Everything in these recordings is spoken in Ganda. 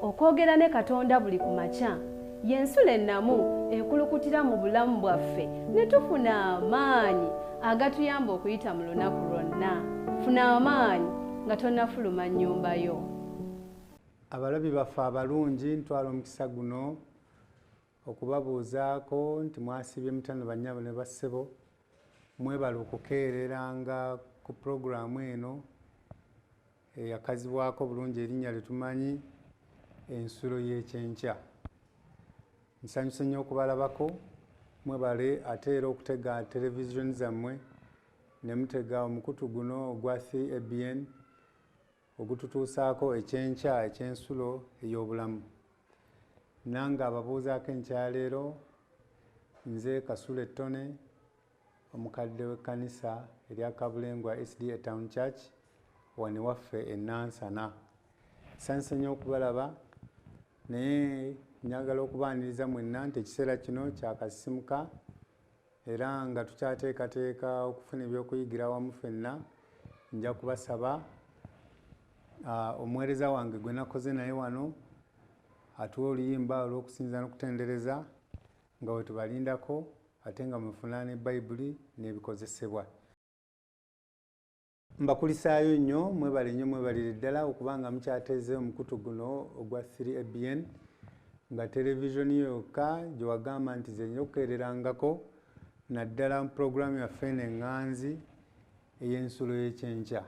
okwogera ne Katonda buli ku makya y'ensula ennamu ekulukutira mu bulamu bwaffe ne tufuna amaanyi agatuyamba okuyita mu lunaku lwonna. Funa amaanyi nga tonnafuluma nnyumba yo. Abalabi baffe abalungi ntwala omukisa guno okubabuuzaako nti mwasibye mutano bannyabo ne bassebo, mwebala okukeereranga ku puroguramu eno eyakazibwako bulungi erinnya lyetumanyi ensulo y'ekyenkya. Nsanyuse nnyo okubalabako, mwebale ate era okutega televizoni zammwe ne mutega omukutu guno ogwa 3ABN ogututuusaako ekyenkya ekyensulo ey'obulamu. Nange ababuuzaako enkyaleero nze Kasule Ttone, omukadde w'ekkanisa erya Kabulengwa SDA Town Church wano waffe e Nansana. Nsanyuse nnyo okubalaba naye njagala okubaaniriza mwenna nti ekiseera kino kyakasisimuka era nga tukyateekateeka okufuna ebyokuyigira wamu ffenna. Nja kubasaba omuweereza wange gwe nakoze naye wano atuwa oluyimba olw'okusinza n'okutendereza nga we tubalindako ate nga mufuna ne Bayibuli n'ebikozesebwa. Mbakulisaayo nnyo, mwebale nnyo, mwebalire ddala okubanga mukyateeze omukutu guno ogwa 3ABN nga televizoni yokka gye wagamba nti ze nja okukeererangako naddala mu puroguramu yaffe eŋŋanzi ey'ensulo y'ekyenkya.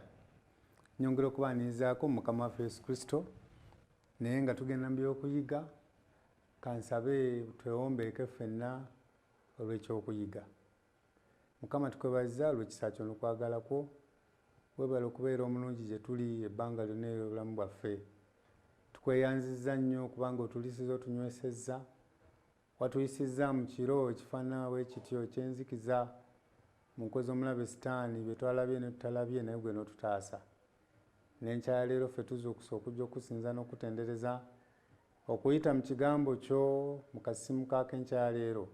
Nyongera okubaanirizaako Mukama waffe Yesu Kristo, naye nga tugenda mu by'okuyiga, kansabe twewombeeke ffenna olw'ekyokuyiga. Mukama tukwebaza olw'ekisa kyo n'okwagala kwo, weebale okubeera omulungi gye tuli ebbanga lyonna ery'obulamu bwaffe. Tukweyanzizza nnyo kubanga otulisiza otunywesezza, watuyisizza mu kiro ekifaanana bwe kityo eky'enzikiza mu nkozi omulabe Sitaani bye twalabye ne tutalabye naye gwe n'otutaasa. N'enkyaleero ffe tuzuukusa okujja okusinza n'okutendereza okuyita mu kigambo kyo mu kasisimuka ak'enkyaleero.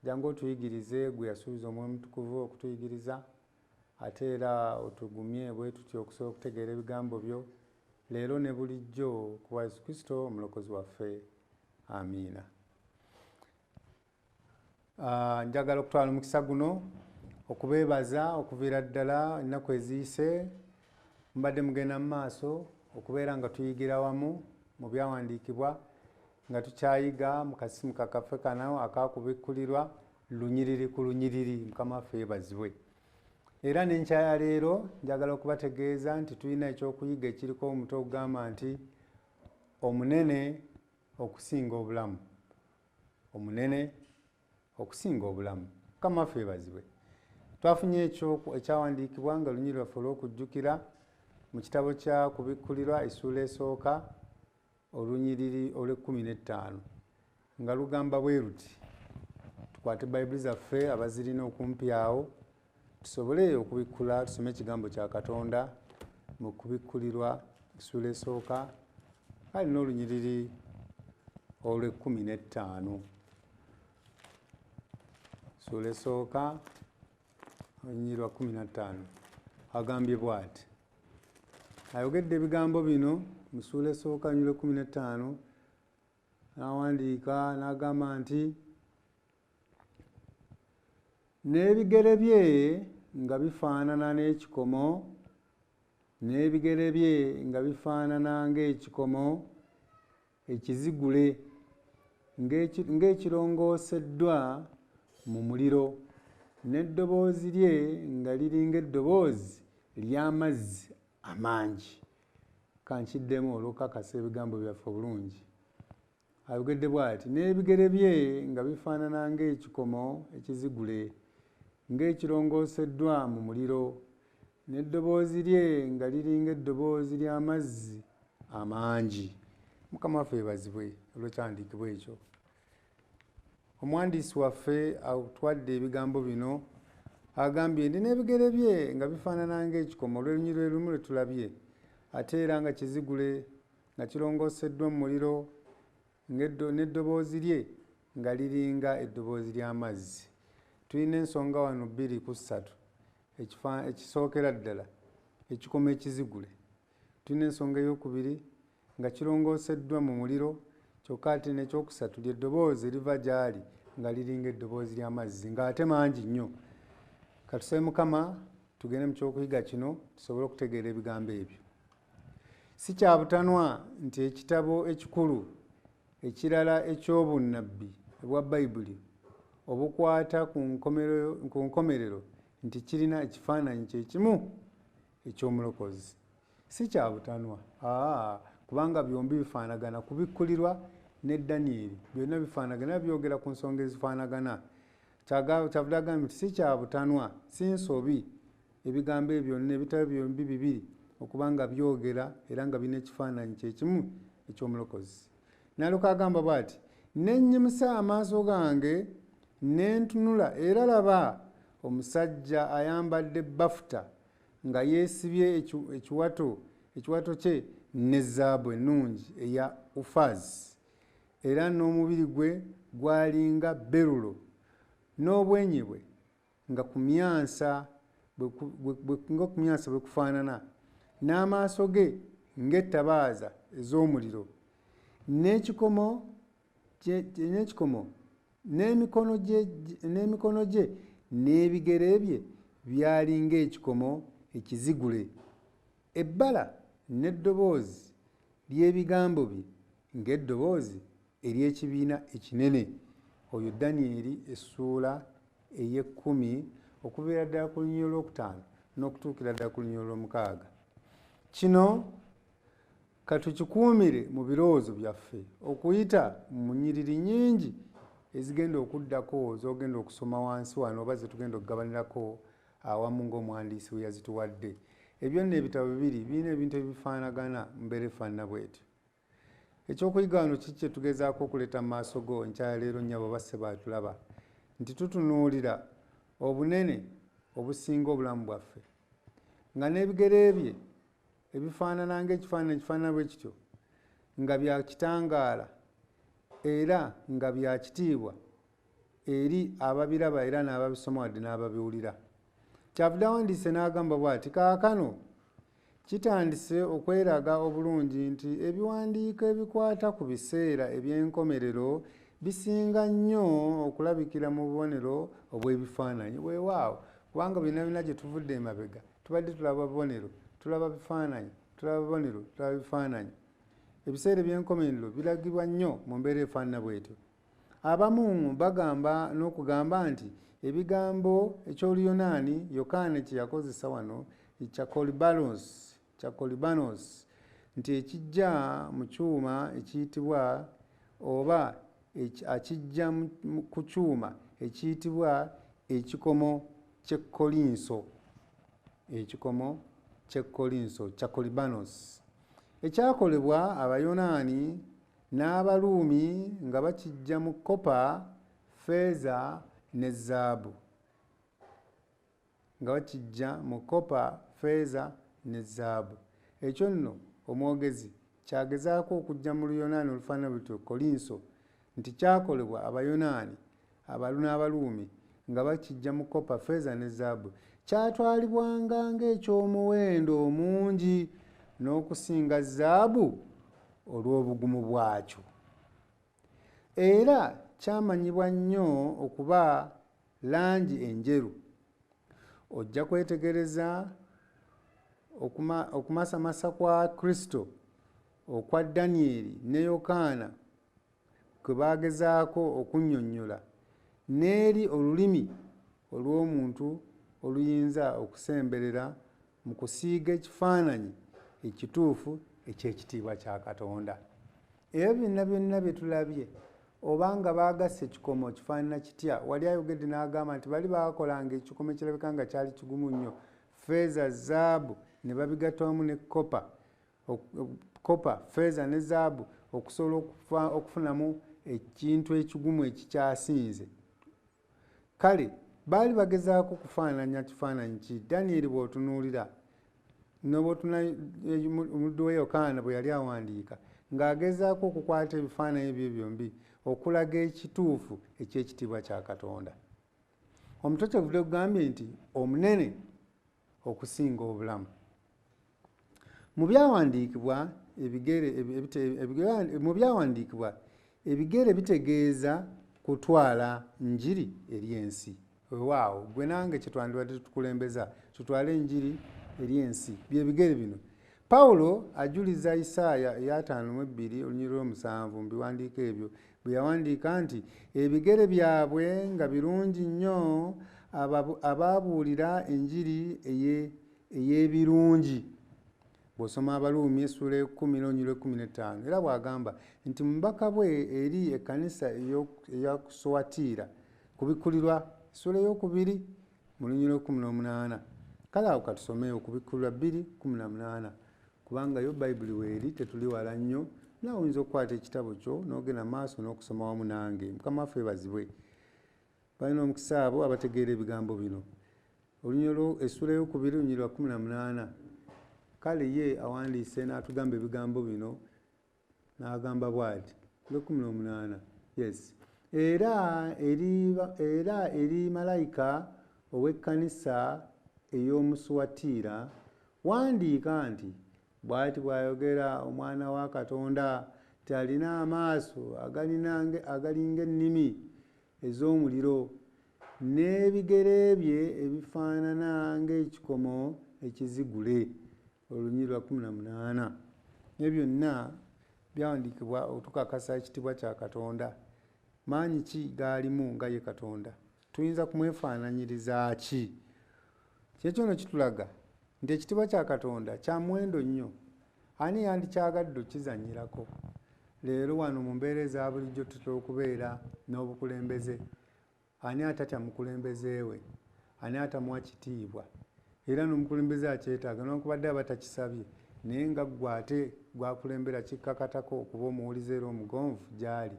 Jangu otuyigirize gwe yasuubiza Omwoyo Mutukuvu okutuyigiriza ate era otugumye bwe tutyo okusobola okutegeera ebigambo byo leero ne bulijjo ku bwa Yesu Kristo omulokozi waffe. Amiina. Njagala okutwala omukisa guno okubeebaza okuviira ddala ennaku eziyise mbadde mugenda mu maaso okubeera nga tuyigira wamu mu byawandiikibwa nga tukyayiga mu kasisimuka kaffe kano akakubikkulirwa lunyiriri ku lunyiriri. Mukama waffe yeebazibwe. Era n'enkyaya leero njagala okubategeeza nti tulina ekyokuyiga ekiriko omutwe ogugamba nti omunene okusinga obulamu. Omunene okusinga obulamu. Mukama waffe yeebazibwe. Twafunye ekyawandiikibwa nga lunyiriri lwaffe olw'okujjukira mu kitabo kya kubikkulirwa essuula esooka olunyiriri olw'15 nga lugamba bwe luti. Tukwate Bayibuli zaffe abazirina okumpi awo tusobole okubikkula tusome ekigambo kya Katonda mu kubikkulirwa essuula esooka kale n'olunyiriri olw'15. Essuula esooka olunyiriri lwa 15 agambye bw'ati. Ayogedde ebigambo bino mu ssuula esooka olunyiriri lwa 15 n'awandiika n'agamba nti n'ebigere bye nga bifaanana n'ekikomo, n'ebigere bye nga bifaanana ng'ekikomo ekizigule ng'ekirongooseddwa mu muliro, n'eddoboozi lye nga liringa eddoboozi ly'amazzi amangi. Kankiddemu olw'okukakasa ebigambo byaffe obulungi. Ayogedde bw'ati, n'ebigere bye nga bifaanana ng'ekikomo ekizigule ng'ekirongooseddwa mu muliro, n'eddoboozi lye nga liringa eddoboozi ly'amazzi amangi. Mukama waffe yeebazibwe olw'ekyawandiikibwa ekyo. Omuwandiisi waffe atwadde ebigambo bino agambye nti n'ebigere bye nga bifaanana ng'ekikomo olw'olunyiriri lumu lwe tulabye ate era nga kizigule nga kirongooseddwa mu muliro n'eddoboozi lye nga liringa eddoboozi ly'amazzi. Tulina ensonga wano 2 ku 3. Ekisookera ddala ekikomo ekizigule. Tulina ensonga ey'okubiri nga kirongooseddwa mu muliro, kyokka ate n'ekyokusatu ly'eddoboozi eriva gy'ali nga liringa eddoboozi ly'amazzi ng'ate mangi nnyo. Katusabe Mukama tugende mu kyokuyiga kino tusobole okutegeera ebigambo ebyo. Si kya butanwa nti ekitabo ekikulu ekirala eky'obunnabbi obwa Bayibuli obukwata ku nkomerero nti kirina ekifaananyi kyekimu eky'omulokozi. Si kya butanwa kubanga byombi bifaanagana kubikkulirwa ne Danyeri, byonna bifaanagana, byogera ku nsonga ezifaanagana. Kyavudde agamba nti si kya butanwa, si nsobi ebigambo ebyo byonna ebitabo byombi bibiri okuba nga byogera era nga birina ekifaananyi kyekimu eky'omulokozi. N'alyoka agamba bw'ati, ne nnyimusa amaaso gange ne ntunula, era laba omusajja ayambadde bafuta nga yeesibye ekiwato kye ne zaabu ennungi eya Ufazi, era n'omubiri gwe gwalinga berulo, n'obwenyi bwe nga ku myansa bwe kufaanana, n'amaaso ge ng'ettabaaza ez'omuliro, n'emikono gye n'ebigere bye byalinga ekikomo ekizigule, ebbala n'eddoboozi ly'ebigambo bye ng'eddoboozi ery'ekibiina ekinene. Oyo Danyeri essuula ey'ekkumi okuviira ddala ku lunyiriro lwokutaano n'okutuukira ddala ku lunyiriro lw'omukaaga. Kino katukikuumire mu birowoozo byaffe okuyita mu nnyiriri nnyingi ezigenda okuddako z'ogenda okusoma wansi wano oba zetugenda okugabanirako awamu ng'omuwandiisi we yazituwadde. Ebyo nno ebitabo bibiri birina ebintu ebifaanagana mu mbeera efaanana bw'etyo. Ekyokuyiga wano kiki kye tugezaako okuleeta mu maaso go nkyaleero nnyabo basse baatulaba nti tutunuulira obunene obusinga obulamu bwaffe nga n'ebigere bye ebifaanana ng'ekifaananyi kifaanana bwe kityo nga bya kitangaala era nga bya kitiibwa eri ababiraba era n'ababisoma wadde n'ababiwulira. Kyavudde awandiise n'agamba bw'ati, kaakano kitandise okweraga obulungi nti ebiwandiiko ebikwata ku biseera eby'enkomerero bisinga nnyo okulabikira mu bubonero obw'ebifaananyi. Weewaawo, kubanga byonna byonna gye tuvudde emabega tubadde tulaba bubonero, tulaba bifaananyi, tulaba bubonero, tulaba bifaananyi. Ebiseera eby'enkomerero biragibwa nnyo mu mbeera efaanana bw'etyo. Abamu bagamba n'okugamba nti ebigambo eky'Oluyonaani Yokaana kye yakozesa wano Chakolibanos nti ekijja mu kyuma ekiyitibwa oba akijja ku kyuma ekiyitibwa ekikomo ky'ekkolinso. Ekikomo ky'ekkolinso, Chakolibanos, ekyakolebwa Abayonaani n'Abaruumi nga bakijja mu kopa, ffeeza ne zaabu. Nga bakijja mu kopa, ffeeza ne zaabu. Ekyo nno omwogezi kyagezaako okujja mu Luyonaani olufaanana butyo Kolinso nti kyakolebwa Abayonaani n'Abaruumi nga bakijja mu kopa, ffeeza ne zaabu. Kyatwalibwanga ng'ekyomuwendo omungi n'okusinga zaabu olw'obugumu bwakyo. Era kyamanyibwa nnyo okuba langi enjeru. Ojja kwetegereza okumasamasa kwa Kristo okwa Danyeri ne Yokaana kwe baagezaako okunnyonnyola n'eri olulimi olw'omuntu oluyinza okusemberera mu kusiiga ekifaananyi ekituufu eky'ekitiibwa kya Katonda. Ebyo byonna byonna bye tulabye obanga baagasse ekikomo kifaanana kitya, wali ayogedde n'agamba nti bali baakolanga ekikomo ekirabika nga kyali kigumu nnyo, ffeeza, zaabu ne babigatta wamu ne kopa, ffeeza ne zaabu okusobola okufunamu ekintu ekigumu ekikyasinze. Kale baali bagezaako kufaananya kifaananyi ki? Danyeri bw'otunuulira omuddu we Yokaana bwe yali awandiika ng'agezaako okukwata ebifaananyi ebyo byombi okulaga ekituufu eky'ekitiibwa kya Katonda. Omutwe kyeguvudde gugambye nti omunene okusinga obulamu. mu byawandiikibwa ebigere bitegeeza kutwala njiri eri ensi. Waawo gwe nange kyetwandibadde tukulembeza tutwale enjiri eri ensi byebigere bino. Pawulo ajuliza Isaaya 52:7 mu biwandiiko ebyo bwe yawandiika nti ebigere byabwe nga birungi nnyo abaabuulira enjiri ey'ebirungi. Bw'osoma Abaluumi essula 10:15 era bw'agamba nti mubaka bwe eri ekkanisa eya Suwatira kubikkulirwa essula 2:18. Kale awo katusomeyo kubikkulirwa 2:18 kubanga yo Bayibuli weeri tetuli wala nnyo, nawe oyinza okukwata ekitabo kyo n'ogenda maaso n'okusoma wamu nange. Mukama waffe yeebazibwe. Balina omukisa abo abategeera ebigambo bino. Essula 2:18. Kale ye awandiise n'atugamba ebigambo bino n'agamba bw'ati 2:18. Yes. Era eri malayika ow'ekkanisa ey'omu Suwatira wandiika nti bw'ati bw'ayogera Omwana wa Katonda nti alina amaaso agalinga ennimi ez'omuliro n'ebigere bye ebifaanana ng'ekikomo ekizigule. Olunyi lwa 18. Ebyo byonna byawandiikibwa otukakasa ekitiibwa kya Katonda. Maanyi ki gaalimu nga ye Katonda? Tuyinza kumwefaananyiriza ki? Kyekyono kitulaga nti ekitiibwa kya Katonda kya muwendo nnyo. Ani yandikyagadde okizannyirako? Leero wano mu mbeera eza bulijjo tutera okubeera n'obukulembeze. Ani atatya mukulembeze we? Ani atamuwa kitiibwa? Era n'omukulembeze akyetaaga n'okubadde aba takisabye, naye nga ggwe ate gwakulembera kikkakatako okuba omuwulize era omugonvu gy'ali.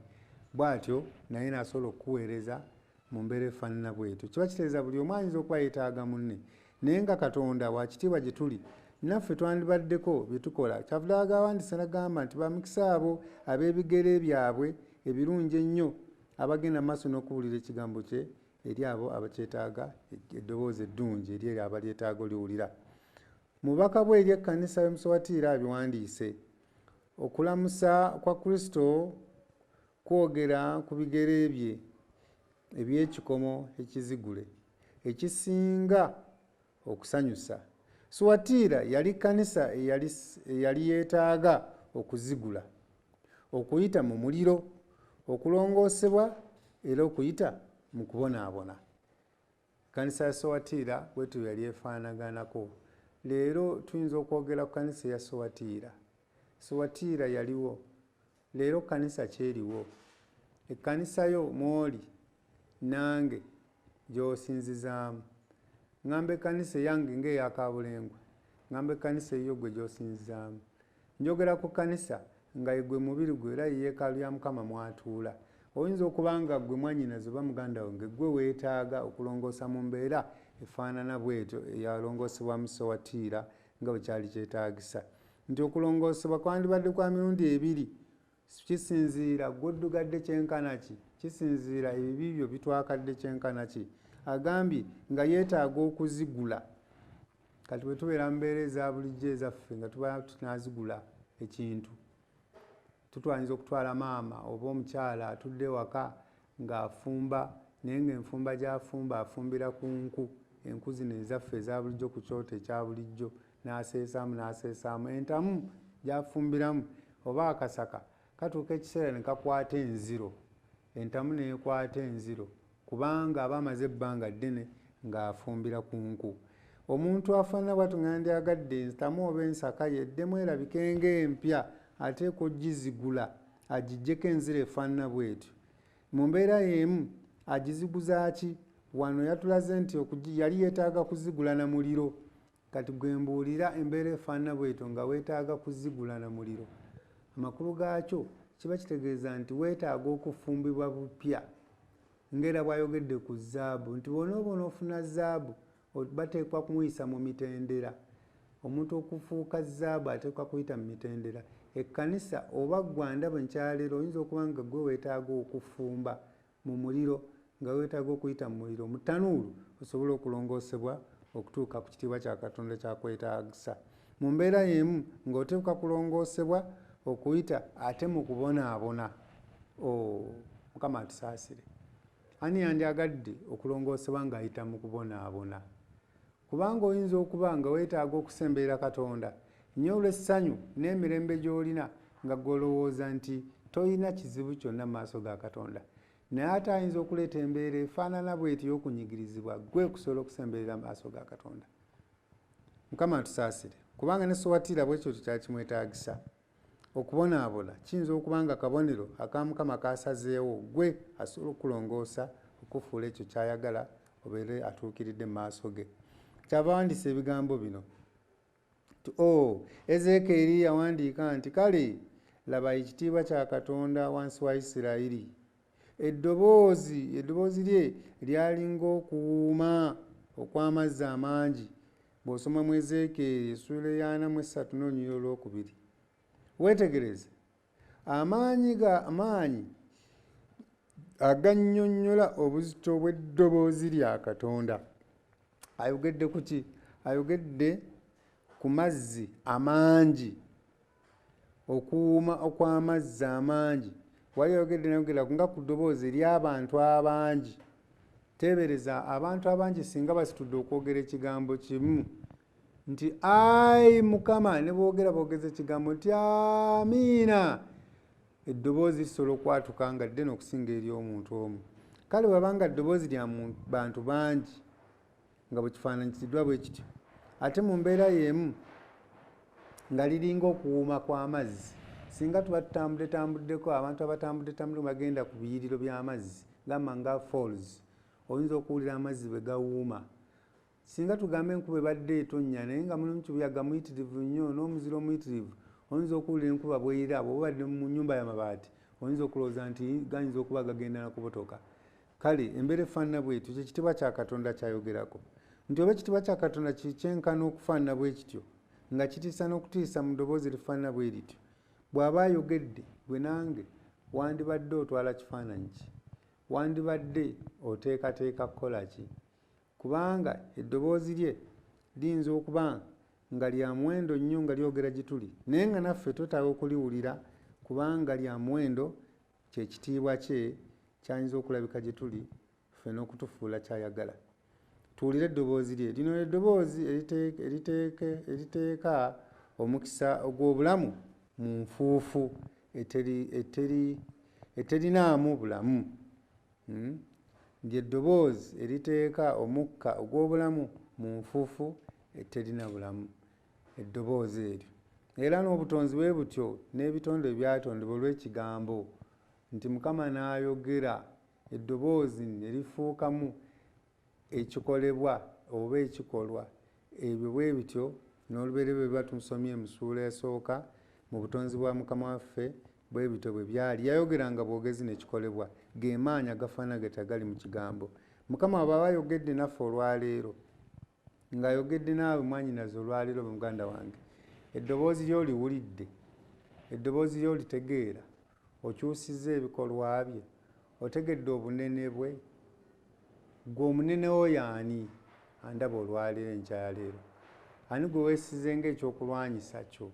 Bw'atyo naye n'asobola okukuweereza mu mbeera efaanana bw'etyo. Kiba kitegeeza buli omu ayinza okuba yeetaaga munne, naye nga Katonda wa kitiibwa gye tuli, naffe twandibaddeko bye tukola. Kyavudde awandiise n'agamba nti bamikisa abo ab'ebigere byabwe ebirungi ennyo abagenda maaso n'okuwulira ekigambo kye eri abo abakyetaaga eddoboozi eddungi eri abalyetaaga oliwulira. Mubaka bwe eri ekkanisa y'Omusuwatira biwandiise. Okulamusa kwa Kristo kwogera ku bigere bye eby'ekikomo ekizigule ekisinga okusanyusa. Suwatira yali kkanisa eyali yeetaaga okuzigula, okuyita mu muliro, okulongoosebwa era okuyita mu kubonaabona. Kkanisa ya Suwatira bwetyo yali efaanaganako. Leero tuyinza okwogera ku kkanisa ya Suwatira. Suwatira yaliwo, leero kkanisa kyeriwo. Ekkanisa yo mw'oli nange gy'osinzizaamu. Ngamba ekkanisa eyange ng'eya Kabulengwa, ngamba ekkanisa eyo gwe gy'osinzizaamu. Njogera ku kkanisa nga gwe mubiri gwe era yeekaalu ya Mukama mw'atuula. Oyinza okuba nga gwe mwannyinaze oba muganda wange gwe weetaaga okulongoosa mu mbeera efaanana bw'etyo eyalongoosebwa mu Suwatira nga bwe kyali kyetaagisa. Nti okulongoosebwa kwandibadde kwa mirundi ebiri. Kisinziira gw'oddugadde kyenkana ki, kisinziira ebibi byo bitwakadde kyenkana ki. Agambye nga yeetaaga okuzigula. Kati bwe tubeera mu mbeera eza bulijjo ezaffe nga tuba tunaazigula ekintu, tutwayinza okutwala maama oba omukyala atudde waka ng'afumba, naye ng'enfumba gy'afumba afumbira ku nku. Enku zino ezaffe eza bulijjo ku kyoto ekya bulijjo, n'aseesaamu entamu gy'afumbiramu oba akasaka katuuka ekiseera ne kakwata enziro, entamu neekwata enziro kubanga aba amaze ebbanga ddene ng'afumbira ku nku. Omuntu afaanana bw'atyo nga yandyagadde entamu oba ensaka yeddemu erabike ng'empya ateekwa oggizigula agiggyeko enziro efaanana bw'etyo. Mu mbeera y'emu agiziguza ki? Wano yatulaze nti yali yeetaaga kuzigula na muliro. Kati gwe mbuulira embeera efaanana bw'etyo nga weetaaga kuzigula na muliro, amakulu gaakyo kiba kitegeeza nti weetaaga okufumbibwa bupya. Ng'era bw'ayogedde ku zaabu nti bw'onooba onoofuna zaabu bateekwa kumuyisa mu mitendera. Omuntu okufuuka zaabu ateekwa kuyita mu mitendera. Ekkanisa oba ggwe ndaba nkyaleero oyinza okuba nga gwe weetaaga okufumba mu muliro, nga weetaaga okuyita mu muliro mu ttanuulu osobole okulongoosebwa okutuuka ku kitiibwa kya Katonda kyakwetaagisa. mu mbeera y'emu ng'oteekwa kulongoosebwa okuyita ate mu kubonaabona. Mukama atusaasire. Ani yandyagadde okulongoosebwa ng'ayita mu kubonaabona? Kubanga oyinza okuba nga weetaaga okusemberera Katonda nnyo olw'essanyu n'emirembe gy'olina nga gw'olowooza nti toyina kizibu kyonna mu maaso ga Katonda, naye ate ayinza okuleeta embeera efaanana bw'eti y'okunyigirizibwa gwe kusobola okusemberera mu maaso ga Katonda. Mukama atusaasire. Kubanga ne Suwatira bw'ekyo kyakimwetaagisa. Okubonaabona kiyinza okuba nga kabonero aka Mukama kaasazeewo gwe asobola okulongoosa okufuula ekyo ky'ayagala obeere atuukiridde mu maaso ge. Kyava wandiisa ebigambo bino. Ezeekeri yawandiika nti kale laba ekitiibwa kya Katonda wansi wa Isirayiri. Eddoboozi lye lyalinga okuwuuma okw'amazzi amangi. Bw'osoma mu Ezeekeri essuula ya 43 n'olunyiriri olwokubiri. Weetegereze amaanyi agannyonnyola obuzito bw'eddoboozi lya Katonda. Ayogedde ku ki? Ayogedde ku mazzi amangi, okuwuuma okw'amazzi amangi. Wali ayogedde nayogera nga ku ddoboozi ery'abantu abangi. Teebereza abantu abangi singa basitudde okwogera ekigambo kimu nti ayi Mukama, ne boogeza ekigambo nti amiina, eddoboozi lisobola okwatuka nga ddene okusinga ery'omuntu omu. Kale bw'abanga ddoboozi lya bantu bangi nga bwe kifaananyiziddwa bwe kityo, ate mu mbeera y'emu nga liringa okuwuuma kw'amazzi. Singa tuba tutambuddeko abantu abatambudde bagenda ku biyiriro by'amazzi Manga Falls, oyinza okuwulira amazzi bwe gawuuma. Singa tugambe enkuba ebadde etonnya naye nga mulimu kibuyaga muyitirivu nnyo n'omuziro omuyitirivu, oyinza okuwulira enkuba bw'era. Bw'oba obadde mu nnyumba y'amabaati oyinza okulowooza nti gayinza okuba gagenda na kubotoka. Kale embeera efaanana bw'etyo kye kitiibwa kya Katonda kyayogerako. Nti oba ekitiibwa kya Katonda kyenkana okufaanana bwe kityo nga kitiisa n'okutiisa mu ddoboozi lifaanana bwe lityo, bw'aba ayogedde gwe nange wandibadde otwala kifaananyi ki? Wandibadde oteekateeka kukola ki? Kubanga eddoboozi lye liyinza okuba nga lya muwendo nnyo nga lyogera gye tuli, naye nga naffe twetaaga okuliwulira kubanga lya muwendo, kye kitiibwa kye kyayinza okulabika gye tuli ffe n'okutufuula kyayagala. Tuwulire eddoboozi lye. Lino eddoboozi eriteeka omukisa ogw'obulamu mu nfuufu eterinaamu bulamu. Ly'eddoboozi eriteeka omukka ogw'obulamu mu nfuufu eterina bulamu. Eddoboozi eryo era n'obutonzi bwe butyo n'ebitonde ebyatondebwa olw'ekigambo nti Mukama n'ayogera, eddoboozi ne lifuukamu ekikolebwa oba ekikolwa. Ebyo bwe bityo n'olubeerera bwe tumusomye mu ssuula esooka mu butonzi bwa Mukama waffe bwe bityo bwe byali. Yayogeranga bwogezi n'ekikolebwa, ge maanyi agafaana gatagali mu kigambo. Mukama bw'aba ayogedde naffe olwaleero, ng'ayogedde naawe mwannyinaze olwaleero muganda wange, eddoboozi ly'oliwulidde, eddoboozi ly'olitegeera, okyusizza ebikolwa bye, otegedde obunene bwe. Gwe omunene wo y'ani? Andaba olwaleero enkyaleero. Ani gwe weesize ng'ekyokulwanyisa kyo?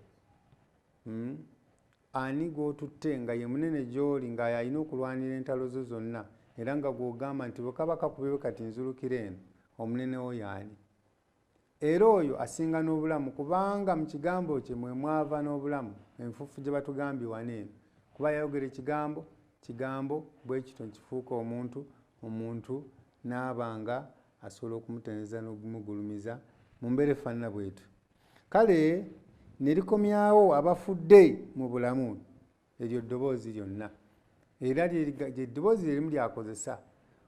Ani gw'otutte nga ye munene gy'oli ng'ayina okulwanira entalo zo zonna era nga gw'ogamba nti bwe kaba kakubye kati nzulukira eno? Omunene wo y'ani? Era oyo asinga n'obulamu kubanga mu kigambo kye mwe mwava n'obulamu, enfuufu gye batugambye wano eno. Kuba yayogera ekigambo, kigambo bwe kityo kifuuka omuntu n'abanga asobola okumuteneza n'okumugulumiza mu mbeera efaanana bw'etyo. Kale ne likomyawo abafudde mu bulamu, eryo ddoboozi lyonna. Era eddoboozi lye limu lyakozesa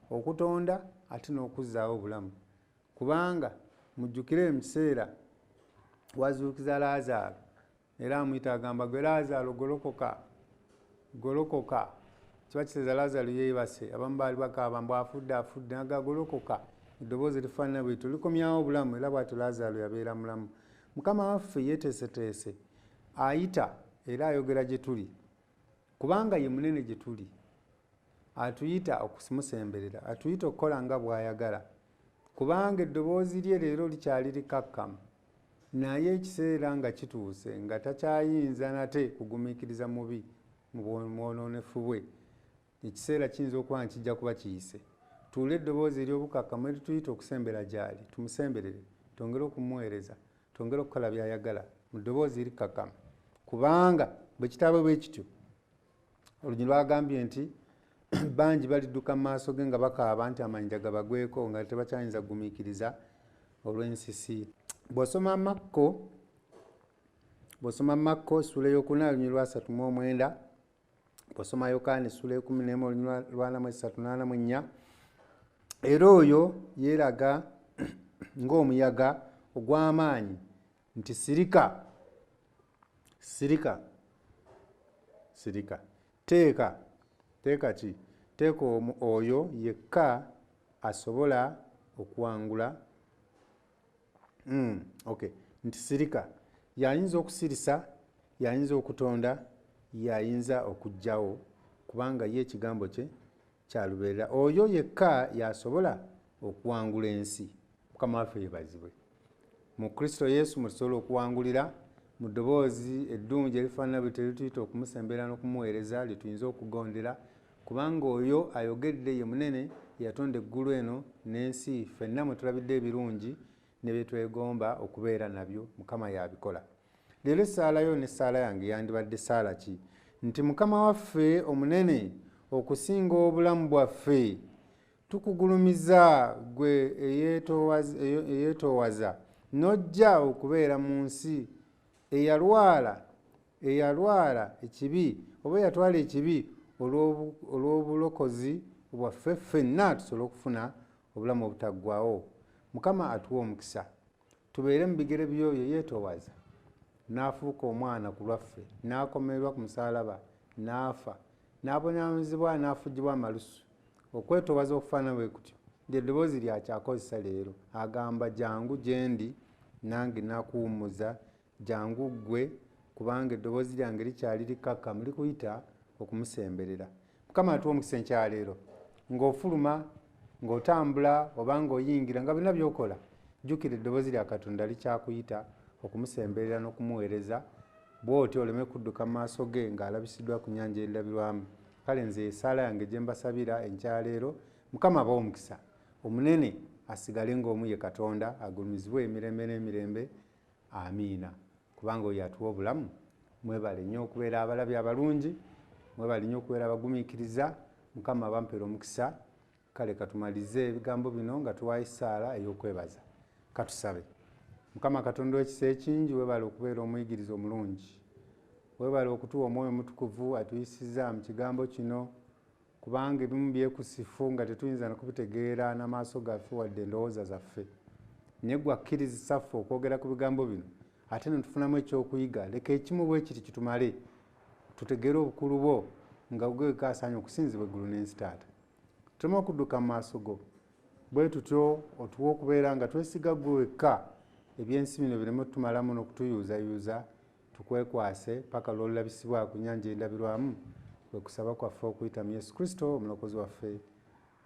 okutonda ate n'okuzzaawo obulamu. Kubanga mujjukire mu kiseera wazuukiza Laazaalo era amuyita agamba, gwe Laazaalo golokoka, golokoka. Kiba kitegeeza Laazaalo yeebase, abamu baali bakaaba mbu afudde, n'agagolokoka. Eddoboozi lifaanana bw'etyo likomyawo obulamu era bw'atyo Laazaalo yabeera mulamu. Mukama waffe yeeteeseteese ayita era ayogera gye tuli kubanga ye munene gye tuli. Atuyita okumusemberera, atuyita okukola nga bw'ayagala kubanga eddoboozi lye leero likyali likakkamu. naye ekiseera nga kituuse nga takyayinza nate kugumiikiriza mubi mu bwonoonefu bwe, ekiseera kiyinza okuba nti kijja kuba kiyise. Tuule eddoboozi ery'obukakkamu erituyita okusembera gy'ali, tumusemberere, twongere okumuweereza, twongere okukola by'ayagala mu ddoboozi erikakkamu. Kubanga bwe kitaabe bwe kityo, olunyi lwagambye nti bangi balidduka mu maaso ge nga bakaaba nti amayinja gabagweko nga tebakyayinza kugumiikiriza olw'ensisi. Bw'osoma Makko essula ey'okuna olunyi lwa 39, bw'osoma Yokaana essula y'e11 olunyi lwa 4384, era oyo yeeraga ng'omuyaga ogw'amaanyi nti sirika, teeka ki? Teeka oyo yekka asobola okuwangula. Nti sirika y'ayinza okusirisa, y'ayinza okutonda, y'ayinza okuggyawo, kubanga ye ekigambo kye kya lubeerera. Oyo yekka y'asobola okuwangula ensi. Mukama waffe yeebazibwe. Mu Kristo Yesu musobola okuwangulira mu ddoboozi eddungi erifaanana bwe terituyita okumusembera n'okumuweereza lye tuyinza okugondera, kubanga oyo ayogedde ye munene, yatonda eggulu eno n'ensi, ffenna mwe tulabidde ebirungi ne bye twegomba okubeera nabyo, Mukama y'abikola. Leero essaalayo n'essaala yange yandibadde ssaala ki? Nti Mukama waffe omunene okusinga obulamu bwaffe, tukugulumiza gwe eyeetoowaza n'ojja okubeera mu nsi, eyalwala ekibi oba eyatwala ekibi olw'obulokozi bwaffe ffenna tusobole okufuna obulamu obutaggwaawo. Mukama atuwa omukisa tubeere mu bigere by'oyo yeetoowaza, n'afuuka omwana ku lwaffe, n'akomererwa ku musaalaba, n'afa, n'abonyaamizibwa, n'afugibwa amalusu. Okwetoowaza okufaanana bwe kutyo ly'eddoboozi lyakyakozesa leero. Agamba jangu gye ndi nange nakuwummuza, jangu ggwe kubanga eddoboozi lyange likyali likkakkamu likuyita okumusemberera. Mukama atuwa omukisa enkyaleero ng'ofuluma, ng'otambula oba ng'oyingira nga byonna by'okola, jjukira eddoboozi lya Katonda likyakuyita okumusemberera n'okumuweereza, bw'otyo oleme kudduka mu maaso ge ng'alabisiddwa ku nnyanja endabirwamu. Kale nze essaala yange gye mbasabira enkyaleero, Mukama abawe omukisa omunene, asigale ng'omu ye Katonda, agulumizibwe emirembe n'emirembe. Amiina. Kubanga oyo atuwa obulamu. Mwebale nnyo okubeera abalabi abalungi, mwebale nnyo okubeera abagumiikiriza. Mukama abampeera omukisa. Kale katumalize ebigambo bino nga tuwaayo essaala ey'okwebaza. Katusabe. Mukama Katonda w'ekisa ekingi, weebale okubeera omuyigiriza omulungi, weebale okutuwa Omwoyo Omutukuvu atuyisizza mu kigambo kino, kubanga ebimu byekusifu nga tetuyinza nakubitegeera n'amaaso gaffe wadde endowooza zaffe. Naye ggwe akkiriza ffe okwogera ku bigambo bino, ate ne tufunamu ekyokuyiga. Leka ekimu bwe kiti kitumale, tutegeere obukulu bwo nga gwe kasaanya okusinzibwa eggulu n'ensi. Taata, tuleme okudduka mu maaso go, bwe tutyo otuwe okubeera nga twesiga ggwe wekka, ebyensi bino bireme otutumalamu n'okutuyuuzayuuza. Tukwekwase paka lw'olulabisibwa ku nnyanja endabirwamu, kwe kusaba kwaffe okuyita mu Yesu Kristo omulokozi waffe.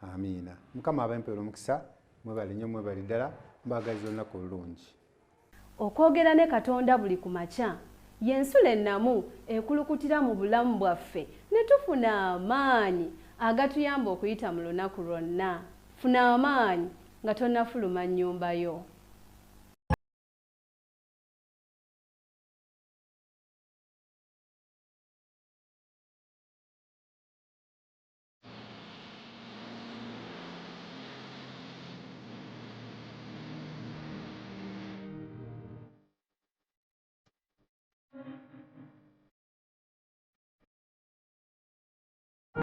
Amiina. Mukama abempeera omukisa. Mwebale nnyo, mwebale ddala. Mbaagaliza olunaku olulungi. Okwogera ne Katonda buli ku makya y'ensula ennamu ekulukutira mu bulamu bwaffe ne tufuna amaanyi agatuyamba okuyita mu lunaku lwonna. Funa amaanyi nga tonnafuluma nnyumba yo.